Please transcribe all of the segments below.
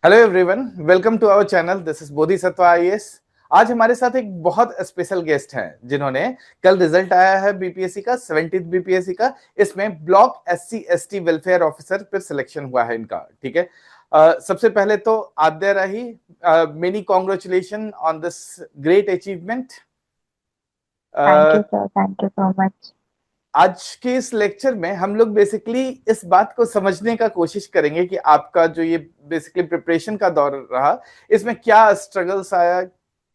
Hello everyone, welcome to our channel. This is Bodhisattva IAS. आज हमारे साथ एक बहुत स्पेशल गेस्ट हैं जिन्होंने कल रिजल्ट आया है बीपीएससी का, 70th बीपीएससी का। इसमें block SC ST welfare officer पर सिलेक्शन हुआ है इनका। ठीक है। सबसे पहले तो Aadya Rahi, many congratulation on this great achievement. Thank you sir, thank you so much. आज के इस लेक्चर में हम लोग बेसिकली इस बात को समझने का कोशिश करेंगे कि आपका जो ये बेसिकली प्रिपरेशन का दौर रहा, इसमें क्या स्ट्रगल्स आया,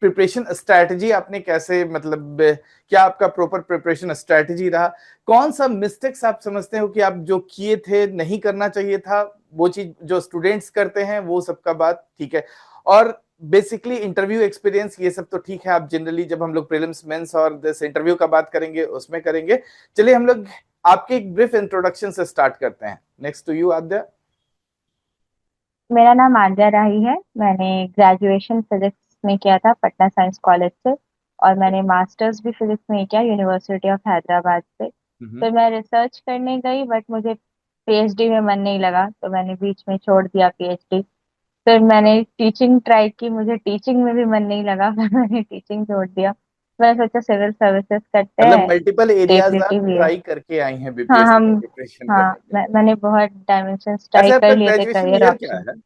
प्रिपरेशन स्ट्रैटेजी आपने कैसे, मतलब क्या आपका प्रॉपर प्रिपरेशन स्ट्रैटेजी रहा, कौन सा मिस्टेक्स आप समझते हो कि आप जो किए थे नहीं करना चाहिए था, वो चीज जो स्टूडेंट्स करते हैं वो सबका बात ठीक है। और बेसिकली इंटरव्यू एक्सपीरियंस ये सब तो ठीक है, आप जनरली जब हम लोग प्रीलिम्स मेंस और दिस इंटरव्यू का बात करेंगे उसमें करेंगे। चलिए हम लोग आपके एक ब्रीफ इंट्रोडक्शन से स्टार्ट करते हैं। नेक्स्ट टू यू आद्या। मेरा नाम आद्या राही है। मैंने ग्रेजुएशन फिजिक्स में किया था पटना साइंस कॉलेज से, और मैंने मास्टर्स भी फिजिक्स में किया यूनिवर्सिटी ऑफ हैदराबाद से। हम्म। फिर मैं रिसर्च करने गई, बट मुझे पीएचडी में मन नहीं लगा, तो मैंने बीच में छोड़ दिया पीएचडी। फिर मैंने टीचिंग ट्राई की, मुझे टीचिंग में भी मन नहीं लगा फिर मैंने टीचिंग छोड़ दिया। मैंने सोचा सिविल सर्विसेज करते मतलब हैं, मल्टीपल एरियाज आप स्टेबिलिटी भी है। ट्राई करके आई हैं हाँ बीपीएससी हम का प्रिपरेशन हाँ करने के लिए। मैंने बहुत डायमेंशंस ट्राई ऐसे आपका कर लिए थे, ग्रेजुएशन करियर ईयर क्या ऑप्शन।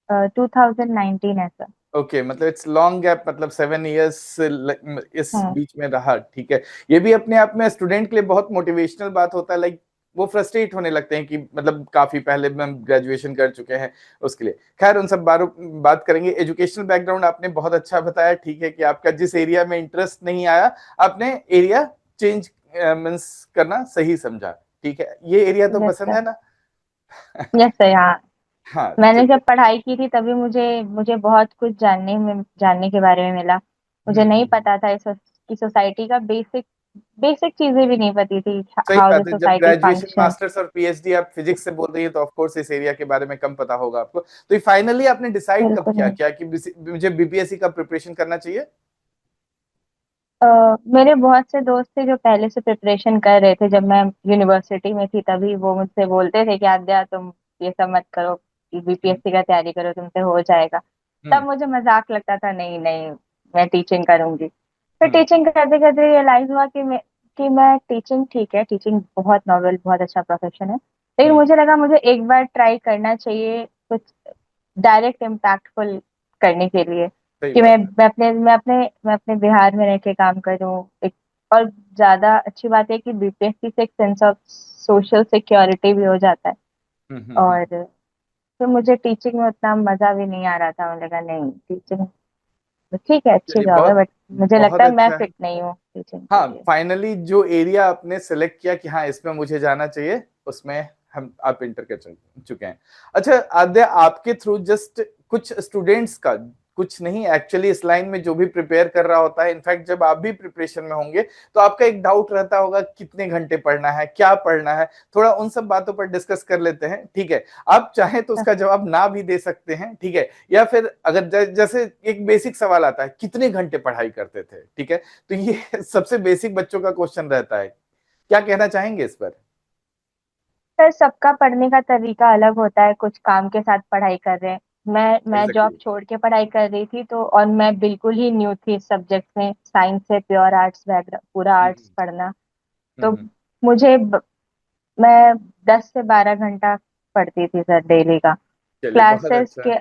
है? 2019 है सर। ओके, मतलब इट्स लॉन्ग गैप, मतलब 7 इयर्स इस हाँ बीच में रहा। ठीक है। ये भी अपने आप में स्टूडेंट के लिए बहुत मोटिवेशनल बात होता है। लाइक वो फ्रस्ट्रेट होने लगते हैं कि मतलब काफी पहले हम ग्रेजुएशन कर चुके हैं उसके लिए। खैर उन सब बारों बात करेंगे। एजुकेशनल बैकग्राउंड आपने बहुत अच्छा बताया। ठीक है कि आपका जिस एरिया में इंटरेस्ट नहीं आया, आपने एरिया चेंज मीन्स करना सही समझा। ठीक है, ये एरिया तो यस पसंद सर। है ना? यस सर, हाँ। हाँ मैंने चलिए। जब पढ़ाई की थी तभी मुझे मुझे बहुत कुछ जानने के बारे में मिला। मुझे नहीं हम्म। पता था इस की सोसाइटी का बेसिक बेसिक चीजें भी नहीं पती थी, सही हाउ द बात है। जब सोसाइटी ग्रेजुएशन फंक्शन। मास्टर्स और पीएचडी आप फिजिक्स से बोल रही है तो ऑफ कोर्स इस एरिया के बारे में कम पता होगा आपको। तो ये फाइनली आपने डिसाइड कब बिल्कुल किया नहीं। क्या कि मुझे बीपीएससी का प्रिपरेशन करना चाहिए? मेरे बहुत से दोस्त थे जो पहले से प्रिपरेशन कर रहे थे। जब मैं यूनिवर्सिटी में थी तभी वो मुझसे बोलते थे कि आद्या तुम ये सब मत करो, हम्म। बीपीएससी का तैयारी करो, तुमसे हो जाएगा। तब हम्म। मुझे मजाक लगता था, नहीं नहीं मैं टीचिंग करूंगी। फिर हम्म। टीचिंग करते करते रियलाइज हुआ कि मैं टीचिंग, ठीक है टीचिंग बहुत नॉवेल, बहुत अच्छा प्रोफेशन है, लेकिन हम्म। मुझे लगा मुझे एक बार ट्राई करना चाहिए कुछ डायरेक्ट इम्पैक्टफुल करने के लिए, सही कि बात है। मैं अपने बिहार में रह के काम करूँ एक। और ज्यादा अच्छी बात है कि बीपीएससी से एक सेंस ऑफ सोशल सिक्योरिटी भी हो जाता है। और हम्म। फिर मुझे टीचिंग में उतना मजा भी नहीं आ रहा था, मुझे लगा नहीं टीचिंग ठीक है, अच्छी चलिए, जॉब है, बहुत बट मुझे बहुत लगता है मैं अच्छा है। फिट नहीं हूँ टीचिंग के हाँ, लिए। फाइनली जो एरिया आपने सेलेक्ट किया कि हाँ इसमें मुझे जाना चाहिए, उसमें हम आप इंटर कर चुके हैं। अच्छा आद्या, आपके थ्रू जस्ट कुछ स्टूडेंट्स का, कुछ नहीं एक्चुअली इस लाइन में जो भी प्रिपेयर कर रहा होता है, इनफैक्ट जब आप भी प्रिपरेशन में होंगे तो आपका एक डाउट रहता होगा कितने घंटे पढ़ना है, क्या पढ़ना है। थोड़ा उन सब बातों पर डिस्कस कर लेते हैं। ठीक है। आप चाहें तो उसका जवाब ना भी दे सकते हैं। ठीक है। या फिर अगर जैसे एक बेसिक सवाल आता है कितने घंटे पढ़ाई करते थे। ठीक है। तो ये सबसे बेसिक बच्चों का क्वेश्चन रहता है। क्या कहना चाहेंगे इस पर? सर सबका पढ़ने का तरीका अलग होता है, कुछ काम के साथ पढ़ाई कर रहे हैं। मैं जॉब एग्जैक्टली। छोड़ के पढ़ाई कर रही थी, तो और मैं बिल्कुल ही न्यू थी इस सब्जेक्ट में, साइंस से प्योर आर्ट्स बैकग्राउंड, पूरा आर्ट्स पढ़ना। तो हम्म। मुझे मैं 10 से 12 घंटा पढ़ती थी सर डेली का। चलिए, बहुत क्लासेस अच्छा। के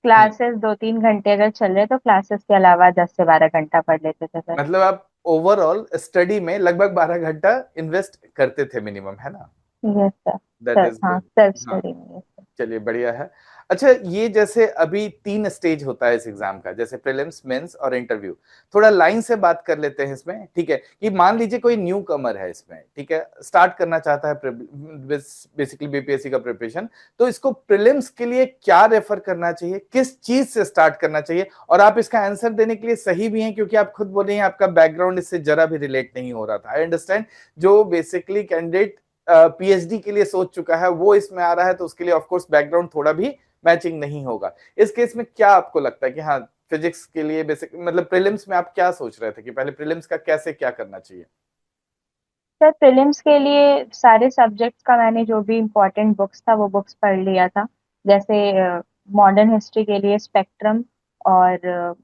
क्लासेस 2-3 घंटे अगर चल रहे तो क्लासेस के अलावा 10 से 12 घंटा पढ़ लेते थे सर। मतलब आप ओवरऑल स्टडी में लगभग 12 घंटा इन्वेस्ट करते थे मिनिमम, है ना? Yes sir. That sir is हाँ, गुड। सेल्फ हाँ। स्टडी में। yes, चलिए, बढ़िया है। अच्छा, ये जैसे अभी 3 स्टेज होता है इस एग्जाम का, जैसे प्रीलिम्स, मेंस और इंटरव्यू। थोड़ा लाइन से बात कर लेते हैं इसमें। ठीक है। कि मान लीजिए कोई न्यू कमर है इसमें, ठीक है, स्टार्ट करना चाहता है बेसिकली बीपीएससी का प्रिपरेशन। तो इसको प्रीलिम्स के लिए क्या रेफर करना चाहिए, किस चीज से स्टार्ट करना चाहिए? और आप इसका आंसर देने के लिए सही भी हैं क्योंकि आप खुद बोल रही हैं आपका बैकग्राउंड इससे जरा भी रिलेट नहीं हो रहा था। I understand. जो बेसिकली कैंडिडेट पीएचडी के लिए सोच चुका है वो इसमें आ रहा है तो उसके लिए ऑफ कोर्स बैकग्राउंड थोड़ा भी मैचिंग नहीं होगा। इस केस में क्या आपको लगता है कि हाँ, फिजिक्स के लिए बेसिक मतलब प्रीलिम्स में आप क्या सोच रहे थे कि पहले प्रीलिम्स का कैसे क्या करना चाहिए? सर प्रीलिम्स के लिए सारे सब्जेक्ट्स का मैंने जो भी इम्पोर्टेंट बुक्स था वो बुक्स पढ़ लिया था। जैसे मॉडर्न हिस्ट्री के लिए स्पेक्ट्रम, और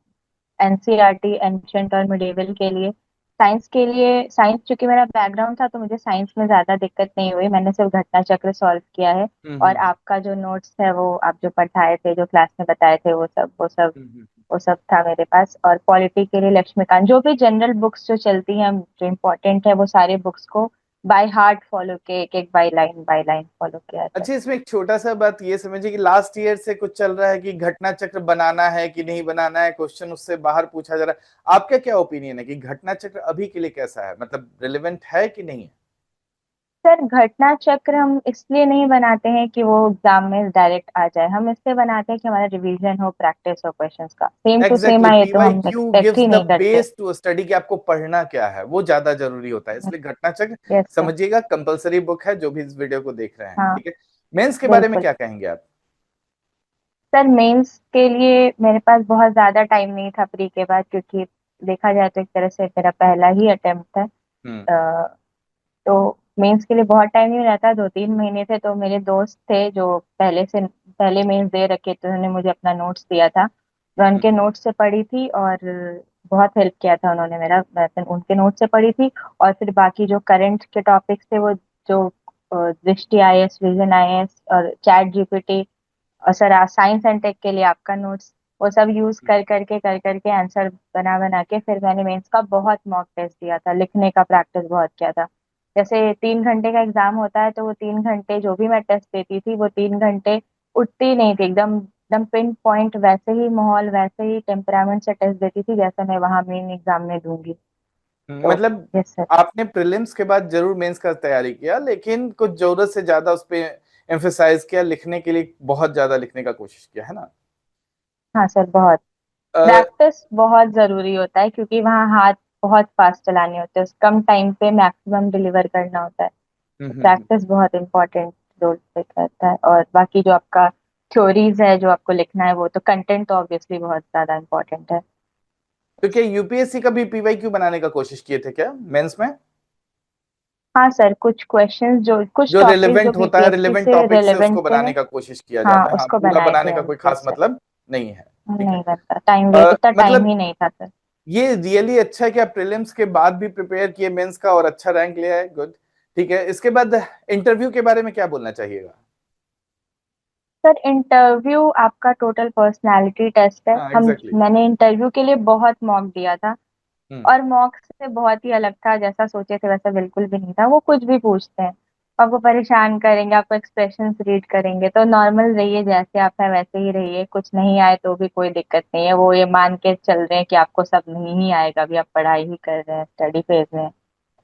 एनसीईआरटी एंशंट और मिडिवल के लिए। साइंस के लिए, साइंस चूंकि मेरा बैकग्राउंड था तो मुझे साइंस में ज्यादा दिक्कत नहीं हुई, मैंने सिर्फ घटना चक्र सॉल्व किया है। और हम्म आपका जो नोट्स है वो आप जो पढ़ाए थे, जो क्लास में बताए थे, हम्म। वो सब था मेरे पास। और पॉलिटी के लिए लक्ष्मीकांत, जो भी जनरल बुक्स जो चलती हैं जो इम्पोर्टेंट है, वो सारे बुक्स को बाय हार्ट फॉलो किए, एक एक बाय लाइन फॉलो किया था। अच्छा, इसमें एक छोटा सा बात ये समझिए कि लास्ट ईयर से कुछ चल रहा है कि घटना चक्र बनाना है कि नहीं बनाना है, क्वेश्चन उससे बाहर पूछा जा रहा है। आपका क्या ओपिनियन है कि घटना चक्र अभी के लिए कैसा है, मतलब रिलेवेंट है कि नहीं है? सर घटना चक्र हम इसलिए नहीं बनाते हैं कि वो एग्जाम में डायरेक्ट आ जाए, हम इसलिए बनाते हैं कि हमारा रिवीजन हो, प्रैक्टिस हो, क्वेश्चंस का सेम टू सेम एग्जैक्टली, आए तो हम PYQ expect gives he the नहीं करते। बेस टू स्टडी कि आपको पढ़ना क्या है, वो ज्यादा जरूरी होता है। इसलिए घटना चक्र यस सर। समझिएगा, कंपलसरी बुक है जो भी इस वीडियो को देख रहे हैं, हाँ ठीक है। मेंस के बारे में बिल्कुल। क्या कहेंगे आप? सर मेंस के लिए मेरे पास बहुत ज्यादा टाइम नहीं था प्री के बाद, क्योंकि देखा जाए तो एक तरह से मेरा पहला ही अटेम्प्ट है। हम्म तो मेंस के लिए बहुत टाइम नहीं रहता, 2-3 महीने थे। तो मेरे दोस्त थे जो पहले मेंस दे रखे थे, उन्होंने मुझे अपना नोट्स दिया था, मैं उनके हम्म नोट्स से पढ़ी थी। और बहुत हेल्प किया था उन्होंने मेरा, मैं फिर उनके नोट्स से पढ़ी थी। और फिर बाकी जो करंट के टॉपिक्स थे, वो जो दृष्टि आईएएस, विजन आईएएस और चैट जीपीटी, और सर साइंस एंड टेक के लिए आपका नोट्स, वो सब यूज कर करके आंसर बना बना के फिर मैंने मेंस का बहुत मॉक टेस्ट दिया था, लिखने का प्रैक्टिस बहुत किया था। जैसे 3 घंटे का एग्जाम होता है, तो वो 3 घंटे जो भी मैं टेस्ट देती थी, वो 3 घंटे उठती ही नहीं थी, एकदम एकदम पिन पॉइंट वैसे ही माहौल, वैसे ही टेम्परामेंट से टेस्ट देती थी जैसे मैं वहां मेन एग्जाम में दूंगी। तो मतलब यस सर। आपने प्रीलिम्स के बाद जरूर मेंस का तैयारी किया, लेकिन कुछ जरूरत से ज्यादा उस पे एम्फेसाइज किया, लिखने के लिए बहुत ज्यादा लिखने का कोशिश किया, है ना? हाँ सर बहुत। अ, प्रैक्टिस बहुत जरूरी होता है, क्योंकि वहाँ हाथ बहुत फास्ट चलाने होते हैं, कम टाइम पे मैक्सिमम डिलीवर करना होता है। हम्म, हम्म, हम्म। प्रैक्टिस बहुत इंपॉर्टेंट रोल प्ले करता है। और बाकी जो आपका थ्योरीज है जो आपको लिखना है, वो तो कंटेंट तो ऑब्वियसली बहुत ज्यादा इंपॉर्टेंट है। तो क्या यूपीएससी का भी पीवाईक्यू बनाने का कोशिश किए थे क्या मेंस में? हाँ सर, कुछ क्वेश्चंस जो, कुछ जो टॉपिक जो रिलेवेंट होता है, बीपीएससी रिलेवेंट से टॉपिक से उसको रेलेवेंट थे, बनाने का कोशिश किया हाँ जाता है। हाँ, उसको पूरा बनाए थे बनाने का हम। कोई खास यस सर। मतलब नहीं है, ठीक है। नहीं बनता टाइम, इतना टाइम मतलब ही नहीं था सर। ये रियली अच्छा है कि आप प्रीलिम्स के बाद भी प्रिपेयर किए मेंस का और अच्छा रैंक लिया है, गुड। ठीक है, इसके बाद इंटरव्यू के बारे में क्या बोलना चाहिएगा? सर इंटरव्यू आपका टोटल पर्सनालिटी टेस्ट है। हाँ, हम एग्जैक्टली। मैंने इंटरव्यू के लिए बहुत मॉक दिया था, हम्म और मॉक से बहुत ही अलग था, जैसा सोचे थे वैसा बिल्कुल भी नहीं था। वो कुछ भी पूछते हैं, आपको परेशान करेंगे, आपको एक्सप्रेशंस रीड करेंगे, तो नॉर्मल रहिए, जैसे आप हैं वैसे ही रहिए, कुछ नहीं आए तो भी कोई दिक्कत नहीं है। वो ये मान के चल रहे हैं कि आपको सब नहीं ही आएगा, अभी आप पढ़ाई ही कर रहे हैं, स्टडी फेज में हैं।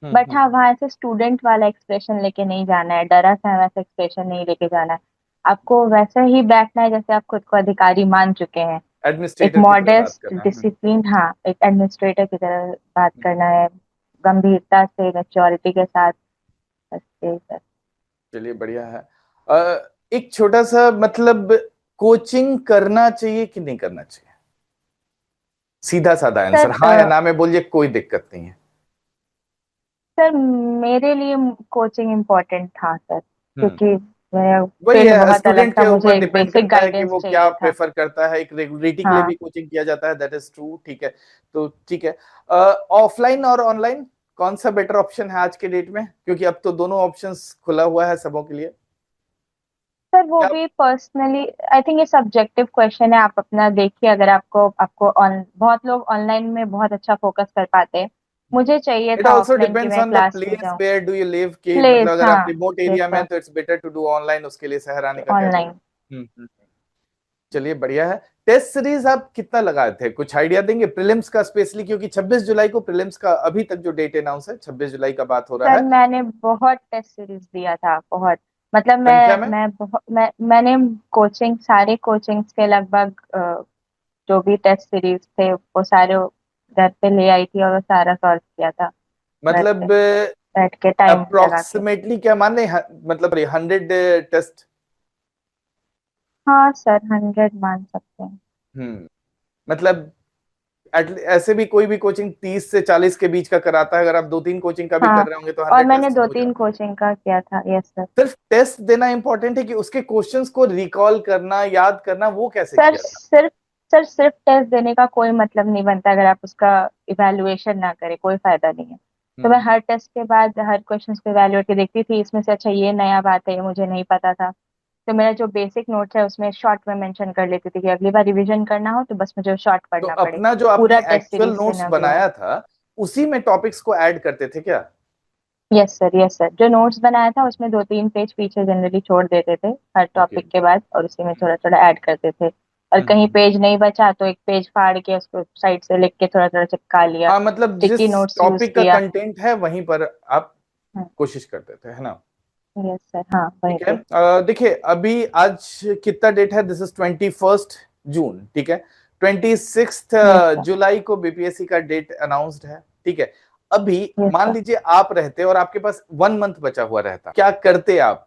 बट हाँ, हम्म। वहां से स्टूडेंट वाला एक्सप्रेशन लेके नहीं जाना है, डरा सा वैसा एक्सप्रेशन नहीं लेके जाना है। आपको वैसे ही बैठना है जैसे आप खुद को अधिकारी मान चुके हैं। एक एडमिनिस्ट्रेटर की तरह बात मॉडेस्ट करना है। डिसिप्लिन, हाँ एक एडमिनिस्ट्रेटर की तरह बात करना है, गंभीरता से, मैच्योरिटी के साथ। बस यही सर। चलिए, बढ़िया है। एक छोटा सा मतलब, कोचिंग करना चाहिए कि नहीं करना चाहिए? सीधा साधा आंसर, सर हाँ या ना में बोलिए, कोई दिक्कत नहीं है। सर मेरे लिए कोचिंग इम्पोर्टेंट था सर, हम्म क्योंकि मेरा वही फील्ड है, बहुत अलग स्टूडेंट के था, मुझे ऊपर एक डिपेंड बेसिक करता है कि गाइडेंस वो क्या चाहिए था। प्रेफर करता है। एक रेगुलरिटी के लिए हाँ भी कोचिंग किया जाता है, दैट इज ट्रू, ठीक है। तो ठीक है, ऑफलाइन और ऑनलाइन कौन सा बेटर ऑप्शन है आज के डेट में, क्योंकि अब तो दोनों ऑप्शंस खुला हुआ है सबों के लिए। सर वो क्या? भी पर्सनली, आई थिंक ये सब्जेक्टिव क्वेश्चन है, आप अपना देखिए। अगर आपको आपको बहुत लोग ऑनलाइन में बहुत अच्छा फोकस कर पाते हैं, मुझे चाहिए इट था ऑल्सो ऑफलाइन की डिपेंड्स मैं ऑन द क्लास में प्लेस जाऊँ। वेयर डू यू लिव, कि मतलब प्लेस, अगर आप हाँ। रिमोट यस एरिया में हैं, सर। तो it's better to do online, उसके लिए शहर आने का क्या ऑनलाइन। जरूरत। हम्म। चलिए, बढ़िया है। टेस्ट सीरीज आप कितना लगाए थे, कुछ आइडिया देंगे प्रीलिम्स का स्पेशली, क्योंकि 26 जुलाई को प्रीलिम्स का अभी तक जो डेट अनाउंस है, 26 जुलाई का बात हो रहा सर है। मैंने बहुत टेस्ट सीरीज दिया था, बहुत। मतलब संख्या में? मैंने कोचिंग, सारे कोचिंग्स के लगभग जो भी टेस्ट सीरीज थे वो सारे घर पे ले आई थी, और वो सारा सॉल्व किया था घर पे मतलब बैठ के टाइम लगा के। अप्रोक्सीमेटली क्या मान लें, मतलब 100 टेस्ट? हाँ सर, 100 मान सकते हैं। हम्म मतलब ऐसे भी कोई भी कोचिंग 30 से 40 के बीच का कराता है, अगर आप 2-3 कोचिंग का भी हाँ, कर रहे होंगे तो और 100 मैंने टेस्ट दो हो तीन जाते हैं। कोचिंग का किया था। Yes sir. सिर्फ टेस्ट देना इंपॉर्टेंट है कि उसके क्वेश्चंस को रिकॉल करना, याद करना, वो कैसे सर किया था? सिर्फ सर सिर्फ टेस्ट देने का कोई मतलब नहीं बनता अगर आप उसका इवैल्यूएशन ना करें, कोई फायदा नहीं है। तो मैं हम्म। हर टेस्ट के बाद हर क्वेश्चन को इवैल्यूएट के देखती थी, इसमें से अच्छा ये नया बात है, ये मुझे नहीं पता था। तो मेरा जो बेसिक नोट्स है उसमें शॉर्ट में मेंशन कर लेती थी कि अगली बार रिवीजन करना हो तो बस मुझे शॉर्ट तो पढ़ना पड़े, अपना जो आपने पूरा टेस्ट एक्चुअल सीरीज से नोट्स ना भी हो। बनाया था, उसी में टॉपिक्स को ऐड करते थे क्या? यस सर, यस सर, जो नोट्स बनाया था उसमें 2-3 पेज पीछे जनरली छोड़ देते थे हर ओके। टॉपिक के बाद, और उसी में थोड़ा थोड़ा ऐड करते थे। और कहीं हम्म। पेज नहीं बचा तो एक पेज फाड़ के उसको साइड से लिख के थोड़ा थोड़ा चिपका लिया, हाँ, मतलब जिस स्टिकी नोट्स यूज टॉपिक का किया। कंटेंट है वहीं पर आप कोशिश करते थे, है ना? यस सर, हाँ वहीं ठीक है। पे। देखिए अभी आज कितना डेट है? दिस इज 21 जून, ठीक है। 26 यस सर। जुलाई को बीपीएससी का डेट अनाउंस्ड है, ठीक है। अभी यस मान सर। लीजिए आप रहते और आपके पास 1 मंथ बचा हुआ रहता, क्या करते आप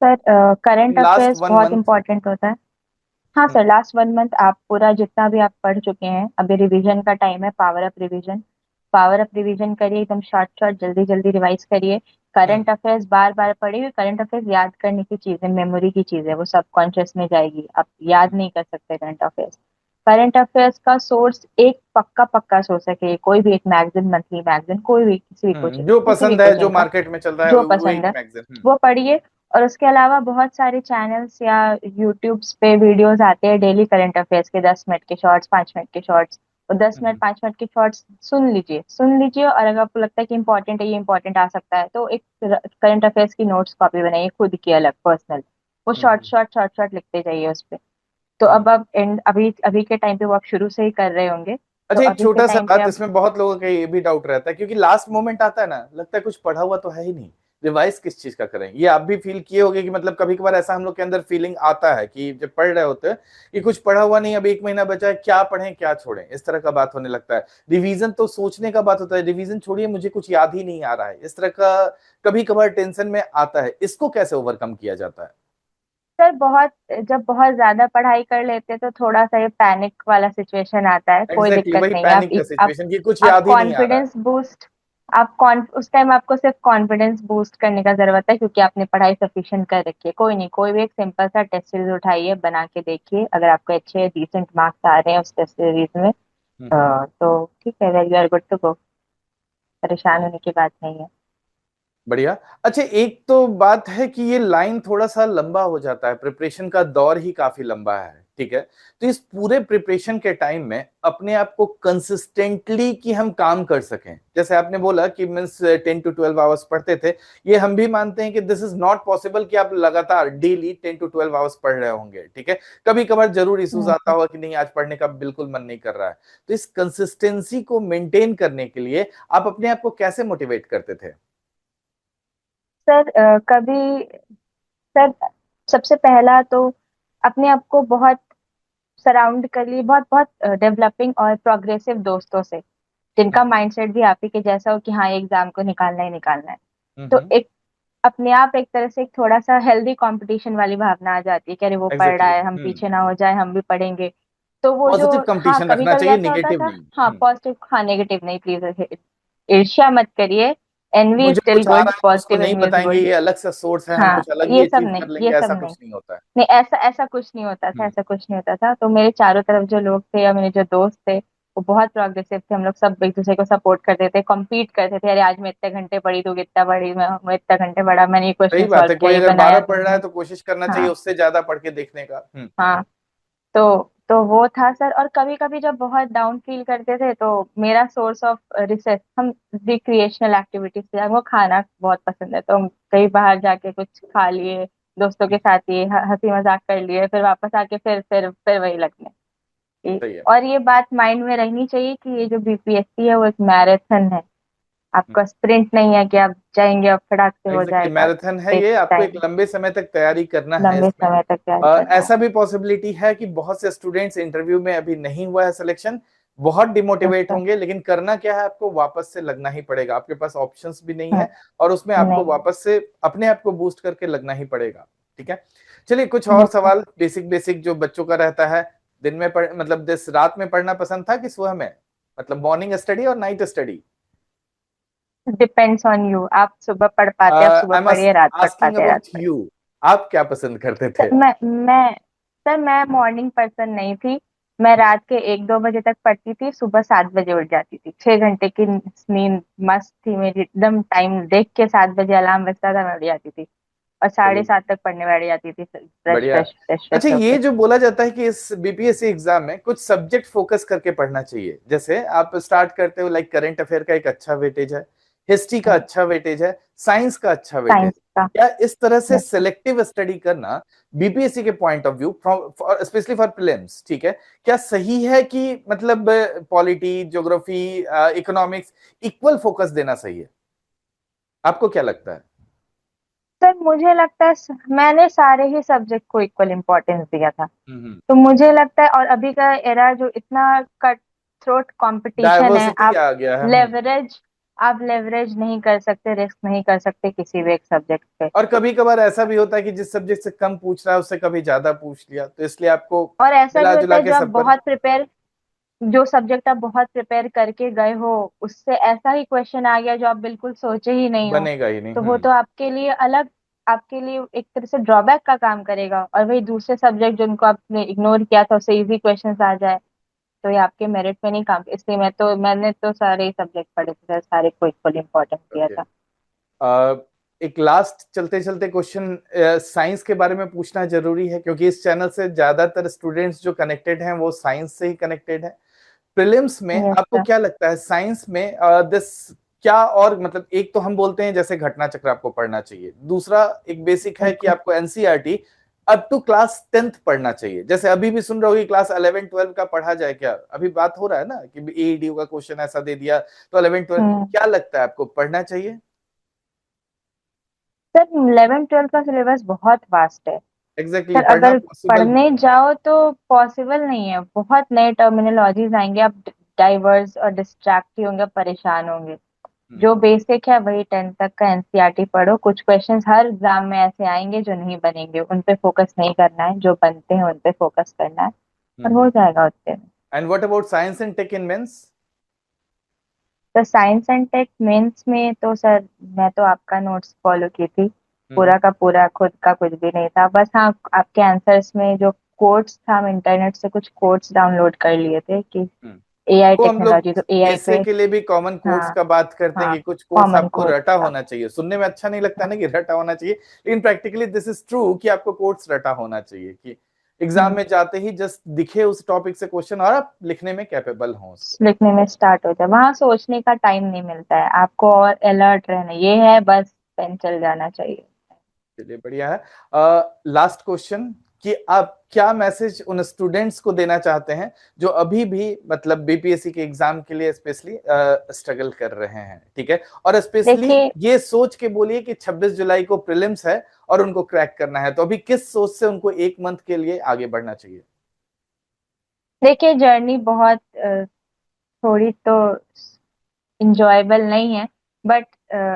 sir current in last affairs one बहुत मंथ इंपॉर्टेंट होता है। हाँ सर, लास्ट 1 मंथ आप पूरा जितना भी आप पढ़ चुके हैं, अभी रिवीजन का टाइम है, power up revision. Power up revision करिए, एकदम शॉर्ट शॉर्ट जल्दी जल्दी रिवाइज करिए। करंट अफेयर्स बार बार पढ़िए, करंट अफेयर्स याद करने की चीज है, मेमोरी की चीज है, वो सबकॉन्शियस में जाएगी, आप याद नहीं कर सकते करंट अफेयर्स। करंट अफेयर्स का सोर्स एक पक्का पक्का सोर्स है कि कोई भी एक मैगजीन, मंथली मैगजीन, कोई भी किसी भी कोचिंग, जो किसी भी पसंद है, जो कोचिंग का मार्केट में चल रहा है, जो वो पसंद एक है मैगजीन। वो पढ़िए। और उसके अलावा बहुत सारे चैनल्स या यूट्यूब्स पे वीडियोस आते हैं डेली करंट अफेयर्स के, 10 मिनट के शॉर्ट्स, 5 मिनट के शॉर्ट्स। और 10 मिनट 5 मिनट के शॉर्ट्स सुन लीजिए, और अगर आपको लगता है कि इंपॉर्टेंट है, ये इंपॉर्टेंट आ सकता है, तो एक करंट अफेयर्स की नोट्स कॉपी बनाइए खुद की अलग पर्सनल, वो शॉर्ट हम्म। शॉर्ट शॉर्ट शॉर्ट लिखते जाइए उस पे। तो हम्म। अब आप एंड अभी अभी के टाइम पे वो आप शुरू से ही कर रहे होंगे, तो अच्छा, एक अभी के छोटा सा टाइम पे बात, आप। इसमें बहुत लोगों का ये भी डाउट रहता है, क्योंकि लास्ट मोमेंट आता है ना, लगता है कुछ पढ़ा हुआ तो है ही नहीं, रिवाइज किस चीज का करें। ये आप भी फील किए होगे कि मतलब कभी कभार ऐसा हम लोग के अंदर फीलिंग आता है कि जब पढ़ रहे होते हैं कि कुछ पढ़ा हुआ नहीं, अभी 1 महीना बचा है, क्या पढ़ें क्या छोड़ें, इस तरह का बात होने लगता है। रिवीजन तो सोचने का बात होता है, रिवीजन छोड़िए मुझे कुछ याद ही नहीं आ रहा है, इस तरह का कभी कभार टेंशन में आता है। इसको कैसे ओवरकम किया जाता है? सर बहुत, जब बहुत ज्यादा पढ़ाई कर लेते हैं तो थोड़ा सा ये पैनिक वाला सिचुएशन आता है, कोई एग्जैक्टली दिक्कत वही नहीं है। पैनिक का आप सिचुएशन कि कुछ आप याद ही नहीं आ रहा है। कॉन्फिडेंस बूस्ट, उस टाइम आपको सिर्फ कॉन्फिडेंस बूस्ट करने का जरूरत है, क्योंकि आपने पढ़ाई सफिशिएंट कर रखी है। कोई नहीं, कोई भी एक सिंपल सा टेस्ट सीरीज उठाइए, बना के देखिए, अगर आपको अच्छे डिसेंट मार्क्स आ रहे हैं उस टेस्ट सीरीज में, हम्म। तो ठीक है, well you are good to go, परेशान होने की बात नहीं है। बढ़िया। अच्छा, एक तो बात है कि ये लाइन थोड़ा सा लंबा हो जाता है, प्रिपरेशन का दौर ही काफी लंबा है, ठीक है। तो इस पूरे प्रिपरेशन के टाइम में अपने आप को कंसिस्टेंटली कि हम काम कर सकें, जैसे आपने बोला कि मीन्स 10 to 12 आवर्स पढ़ते थे, ये हम भी मानते हैं कि दिस इज नॉट पॉसिबल कि आप लगातार डेली 10 to 12 आवर्स पढ़ रहे होंगे, ठीक है। कभी कभार जरूर इश्यूज आता सर, होगा कि नहीं आज पढ़ने का बिल्कुल मन नहीं कर रहा है। तो इस कंसिस्टेंसी को मेंटेन करने के लिए आप अपने आप को कैसे मोटिवेट करते थे? कभी सर, सबसे पहला तो अपने आप को बहुत सराउंड कर लिए बहुत बहुत डेवलपिंग और प्रोग्रेसिव दोस्तों से, जिनका हम्म। माइंडसेट भी आप ही के जैसा हो कि हाँ, ये एग्जाम को निकालना ही निकालना है। तो हम्म। एक अपने आप एक तरह से एक थोड़ा सा हेल्दी कंपटीशन वाली भावना आ जाती है कि अरे वो पढ़ रहा एग्जैक्टली। है, हम पीछे ना हो जाए, हम भी पढ़ेंगे। तो वो जो, पॉजिटिव हाँ कंपटीशन कभी रखना कभी चाहिए, ऐसा होता निगेटिव था। नहीं। हाँ पॉजिटिव, हाँ नेगेटिव नहीं प्लीज, ईर्ष्या मत करिए। एनवी इज मुझे स्टिल कुछ आ गुड, रहा है तो उसको पॉजिटिव नहीं एनवी इज बताएंगे, गुड। ये अलग सा सोर्स है, हम हाँ, कुछ अलग ही ये सब अचीव नहीं, कर ये लेंगे, सब ऐसा नहीं, कुछ नहीं होता है। नहीं ऐसा ऐसा कुछ नहीं होता था, हम्म। ऐसा कुछ नहीं होता था। तो मेरे चारों तरफ जो लोग थे या मेरे जो दोस्त थे, वो बहुत प्रोग्रेसिव थे, हम लोग सब एक दूसरे को सपोर्ट करते थे, कम्पीट करते थे, अरे आज मैं इतने घंटे पढ़ी, तू कितना पढ़ी, मैं इतना घंटे पढ़ा, मैंने ये सही क्वेश्चन बात सॉल्व है, किया, कोई ये अगर बनाया 12 पढ़ रहा है तुमने। तो कोशिश करना चाहिए हाँ। उससे ज्यादा पढ़ के देखने का। हाँ। तो वो था सर। और कभी कभी जब बहुत डाउन फील करते थे तो मेरा सोर्स ऑफ रिसेस, हम रिक्रिएशनल एक्टिविटीज से, हमको खाना बहुत पसंद है, तो हम कहीं बाहर जाके कुछ खा लिए, दोस्तों के साथ ही हंसी मजाक कर लिए, फिर वापस आके फिर वही लगने। सही है। और ये बात माइंड में रहनी चाहिए कि ये जो बीपीएससी है वो एक मैराथन है, आपका स्प्रिंट नहीं है कि आप जाएंगे और फटाक से हो एग्जैक्टली, जाएगा। मैराथन है ये, टेक्स आपको एक टाइम, लंबे समय तक तैयारी करना है लंबे इसमें। समय तक तैयारी करना है। ऐसा भी पॉसिबिलिटी है कि बहुत से स्टूडेंट्स इंटरव्यू में अभी नहीं हुआ है सिलेक्शन, बहुत यस डिमोटिवेट सर। होंगे, लेकिन करना क्या है, आपको वापस से लगना ही पड़ेगा, आपके पास ऑप्शंस भी नहीं हम्म, है, और उसमें आपको नहीं। वापस से अपने आप को बूस्ट करके लगना ही पड़ेगा, ठीक है। चलिए कुछ और यस सर। सवाल बेसिक बेसिक जो बच्चों का रहता है। दिन में मतलब दिस रात में पढ़ना पसंद था कि सुबह में, मतलब मॉर्निंग स्टडी और night study? Depends on you, आप सुबह पढ़ पाते आप सुबह आई एम पढ़िए, रात पढ़ आस्किंग पाते रात अबाउट पढ़िए। यू, आप क्या पसंद करते थे? सर मैं सर मैं मॉर्निंग पर्सन नहीं थी। मैं रात के 1-2 बजे तक पढ़ती थी, सुबह 7 बजे उठ जाती थी। 6 घंटे की नींद मस्त थी मेरी एकदम, टाइम देख के 7 बजे अलार्म बजता था, मैं उठ जाती थी और साढ़े चलिए सात तक पढ़ने बैठ जाती थी, फ्रेश बढ़िया। फ्रेश फ्रेश फ्रेश अच्छा, ये होके। जो बोला जाता है कि इस बीपीएससी एग्जाम में कुछ सब्जेक्ट फोकस करके पढ़ना चाहिए, जैसे आप स्टार्ट करते हो लाइक करंट अफेयर का एक अच्छा वेटेज है, हिस्ट्री का अच्छा वेटेज है, साइंस का अच्छा वेटेज, साइंस का। क्या इस तरह से यस सर। सिलेक्टिव स्टडी करना बीपीएससी के point of view from specially for prelims, ठीक है, क्या सही है कि मतलब polity, geography, economics equal focus देना सही है? आपको क्या लगता है? सर मुझे लगता है मैंने सारे ही सब्जेक्ट को इक्वल इम्पोर्टेंस दिया था। हम्म। तो मुझे लगता है, और अभी का एरा जो इतना कट थ्रोट कंपटीशन है, डाइवर्सिटी आ गया है। लेवरेज आप लेवरेज नहीं कर सकते, रिस्क नहीं कर सकते किसी भी एक सब्जेक्ट पे। और कभी कभार ऐसा भी होता है कि जिस सब्जेक्ट से कम पूछ रहा है उससे कभी ज्यादा पूछ लिया, तो इसलिए आपको और ऐसा भी मिला होता जुला है के सब पर जो सब्जेक्ट आप बहुत प्रिपेयर करके गए हो, उससे ऐसा ही क्वेश्चन आ गया जो आप बिल्कुल सोचे ही नहीं हो, बनेगा ही नहीं। तो वो तो आपके लिए अलग, आपके लिए एक तरह से ड्रॉबैक का काम करेगा। और वही दूसरे सब्जेक्ट जिनको आपने इग्नोर किया था, उससे इजी क्वेश्चंस आ जाए, तो ये आपके मेरिट में नहीं काम। इसलिए मैंने तो सारे सब्जेक्ट पढ़े थे, सारे को इक्वल इम्पोर्टेंस दिया ओके। था। एक लास्ट चलते चलते क्वेश्चन साइंस के बारे में पूछना जरूरी है, क्योंकि इस चैनल से ज्यादातर स्टूडेंट्स जो कनेक्टेड हैं वो साइंस से ही कनेक्टेड है। प्रीलिम्स में यस आपको सर। क्या लगता है साइंस में दिस क्या, और मतलब एक तो हम बोलते हैं जैसे घटना चक्र आपको पढ़ना चाहिए, दूसरा एक बेसिक है कि बिल्कुल। आपको NCERT up to class 10th पढ़ना चाहिए, जैसे अभी भी सुन रहे हो कि क्लास 11 12 का पढ़ा जाए क्या, अभी बात हो रहा है ना कि एईडी का क्वेश्चन ऐसा दे दिया, तो 11 12 हम्म। क्या लगता है आपको पढ़ना चाहिए? सर 11-12 का सिलेबस बहुत वास्ट है। एग्जैक्टली सर exactly, पढ़ना अगर पॉसिबल नहीं पढ़ने है। जाओ तो पॉसिबल नहीं है, बहुत नए टर्मिनोलॉजीज आएंगे, आप डाइवर्स और डिस्ट्रैक्ट ही होंगे, परेशान होंगे। हम्म, जो बेसिक है वही 10th तक का एनसीईआरटी पढ़ो। कुछ क्वेश्चंस हर एग्जाम में ऐसे आएंगे जो नहीं बनेंगे, उन पे फोकस नहीं करना है, जो बनते हैं उन पे फोकस करना है, और हो जाएगा उतने में। And what about science and tech in mains? तो साइंस एंड टेक मेंस में तो सर मैं तो आपका नोट्स फॉलो की थी, हम्म पूरा का पूरा, खुद का कुछ भी नहीं था। बस हाँ, आपके आंसर्स में जो कोड्स था, हम इंटरनेट से कुछ कोड्स डाउनलोड कर लिए थे कि हम्म। एआई वो हम लोग टेक्नोलॉजी, तो एआई ऐसे पे। के लिए भी कॉमन कोड्स हाँ। का बात करते हैं हाँ, कि कुछ कोड्स कॉमन आपको कोड रटा का। होना चाहिए, सुनने में अच्छा नहीं लगता हाँ। ना कि रटा होना चाहिए, लेकिन प्रैक्टिकली दिस इज ट्रू कि आपको कोड्स रटा होना चाहिए, कि एग्जाम हम्म। में जाते ही जस्ट दिखे उस टॉपिक से क्वेश्चन और आप लिखने में कैपेबल हो उसको। लिखने में स्टार्ट हो जाए, वहां सोचने का टाइम नहीं मिलता है आपको, और अलर्ट रहना ये है बस, पेन चल जाना चाहिए। चलिए बढ़िया है। लास्ट क्वेश्चन, कि आप क्या मैसेज उन स्टूडेंट्स को देना चाहते हैं जो अभी भी मतलब बीपीएससी के एग्जाम के लिए स्पेशली स्ट्रगल कर रहे हैं, ठीक है, और स्पेशली देखिए ये सोच के बोलिए कि 26 जुलाई को प्रीलिम्स है और उनको क्रैक करना है, तो अभी किस सोच से उनको एक मंथ के लिए आगे बढ़ना चाहिए? देखिए जर्नी बहुत थोड़ी तो इंजॉयबल नहीं है, बट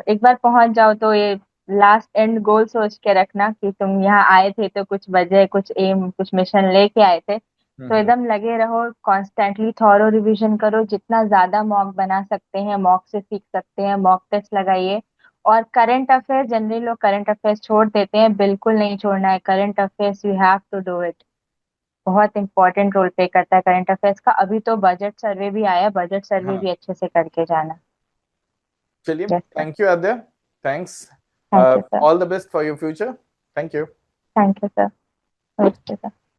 एक बार पहुंच जाओ तो ये लास्ट एंड गोल सोच के रखना कि तुम यहाँ आए थे तो कुछ वजह, कुछ एम, कुछ मिशन लेके आए थे। तो हम्म। एकदम लगे रहो, कॉन्स्टेंटली थॉरो रिवीजन करो, जितना ज्यादा मॉक बना सकते हैं, मॉक से सीख सकते हैं, मॉक टेस्ट लगाइए। और करंट अफेयर, जनरली लोग करंट अफेयर्स छोड़ देते हैं, बिल्कुल नहीं छोड़ना है current affairs, you have to do it. बहुत इंपॉर्टेंट रोल प्ले करता है करंट अफेयर्स का। अभी तो बजट सर्वे भी आया, बजट सर्वे हाँ, भी अच्छे से करके जाना। चलिए, yes sir. Thank you Aadya, thanks, thank you sir. All the best for your future, thank you. Thank you sir. Okay sir.